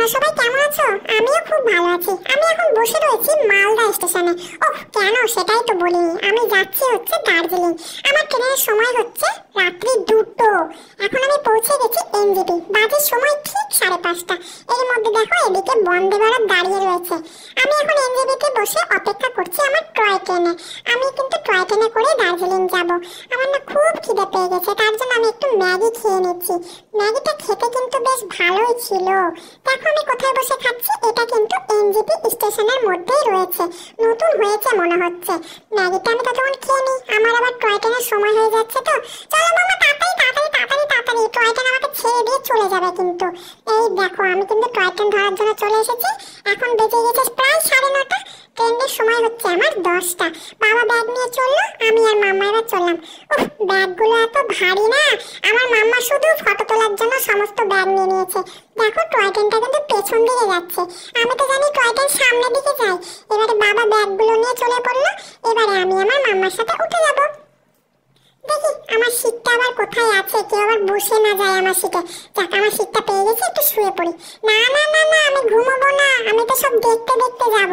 তোমরা সবাই কেমন আছো? আমিও খুব ভালো আছি। আমি এখন বসে রয়েছি মালদা স্টেশনে। ওহ কেন সেটাই তো বলিনি। আমি যাচ্ছি হচ্ছে দার্জিলিং। আমার ট্রেনের সময় হচ্ছে রাত্রি 2টো। এখন আমি পৌঁছে গেছি এনজেপি। বাজে সময় ঠিক 5:30। এর মধ্যে দেখো এদিকে বন্দে ভারত দাঁড়িয়ে রয়েছে। আমি এখন এনজেপিতে বসে অপেক্ষা করছি আমার টয় ট্রেনে। আমি কিন্তু টয় ট্রেনে করে দার্জিলিং যাব। আমার না খুব খিদে পেয়ে গেছে, তার জন্য আমি একটু ম্যাগি খেয়ে নিচ্ছি। ম্যাগিটা খেতে কিন্তু বেশ ভালোই ছিল। দেখো আমি কোথায় বসে খাচ্ছি, এটা কিন্তু এনজেপি স্টেশনের মধ্যেই রয়েছে, নতুন হয়েছে মনে হচ্ছে। ম্যাগিটা আমি ততক্ষণ খেয়ে নিই, আমার আবার টয় ট্রেনের সময় হয়ে যাচ্ছে। তো চলো মামা তাড়াতাড়ি তাড়াতাড়ি তাড়াতাড়ি তাড়াতাড়ি, টয় ট্রেন আমাকে ছেড়ে দিয়ে চলে যাবে কিন্তু। এই দেখো আমি কিন্তু টয় ট্রেন ধরার জন্য চলে এসেছি। এখন বেজে গেছে প্রায় 9:30। ট্রেনের সময় হচ্ছে আমার 10টা। বাবা ব্যাগ নিয়ে চললো, আমি আর মাম্মা এবার চললাম। উফ ব্যাগগুলো এত ভারী না, আমার মাম্মা শুধু ফটো তোলার জন্য সমস্ত ব্যাগ নিয়ে নিয়েছে। দেখো টয় ট্রেনটা কিন্তু পেছন দিকে যাচ্ছে, আমি তো জানি টয় ট্রেন সামনের দিকে যায়। এবারে বাবা ব্যাগগুলো নিয়ে চলে পড়লো। এবারে আমি আমার মাম্মার সাথে উঠে যাব। দেখি আমার সিটটা আবার কোথায় আছে, কেউ আবার বসে না যায় আমার সিটে। যাক আমার সিটটা পেয়ে গেছি, একটু শুয়ে পড়ি। না না না না, আমি ঘুমাবো না, আমি তো সব দেখতে দেখতে যাব।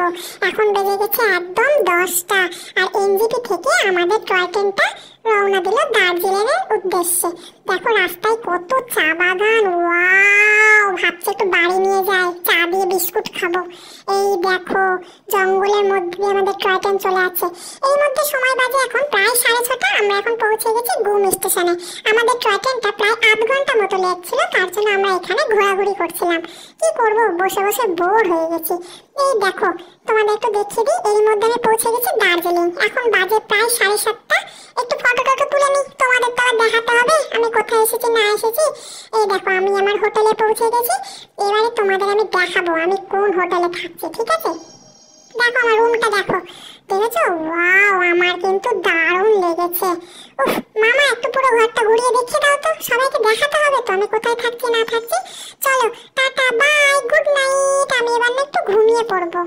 এখন বেজে গেছে একদম 10টা। আর এনজেপি থেকে আমাদের টয় ট্রেনটা রওনা দিল দার্জিলিং এর উদ্দেশ্যে। দেখো রাস্তায় কত চা বাগান, ওয়াও, ভাবছি একটু বাড়ি নিয়ে যাই, চা দিয়ে বিস্কুট খাবো। এই দেখো জঙ্গলের মধ্যে দিয়ে আমাদের টয় ট্রেন চলে আছে। এই মধ্যে সময় বাজে এখন প্রায় 6:30। আমরা এখন পৌঁছে গেছি গুম স্টেশনে। আমাদের টয় ট্রেনটা প্রায় 8 ঘন্টা মতো লেট ছিল, তার জন্য আমরা এখানে ঘোরাঘুরি করছিলাম। কি করব, বসে বসে বোর হয়ে গেছি। এই দেখো তোমাদের একটু দেখিয়ে দিই, এর মধ্যে আমি পৌঁছে গেছি দার্জিলিং। এখন বাজে প্রায় 7:30। একটু ফটো টটো তুলে নিই, তোমাদের তো আর দেখাতে হবে আমি কোথায় এসেছি না এসেছি। এই দেখো আমি আমার হোটেলে পৌঁছে গেছি। এবারে তোমাদের আমি দেখাবো আমি কোন হোটেলে থাকছি, ঠিক আছে? দেখো আমার রুমটা দেখো, দেখেছো? ওয়াও, আমার কিন্তু দারুণ লেগেছে। উফ মামা একটু পুরো ঘরটা ঘুরিয়ে দেখিয়ে দাও তো, সবাইকে দেখাতে হবে তো আমি কোথায় থাকছি না থাকছি। চলো টাটা বাই, গুড নাইট। আমি এবার একটু ঘুমিয়ে পড়বো।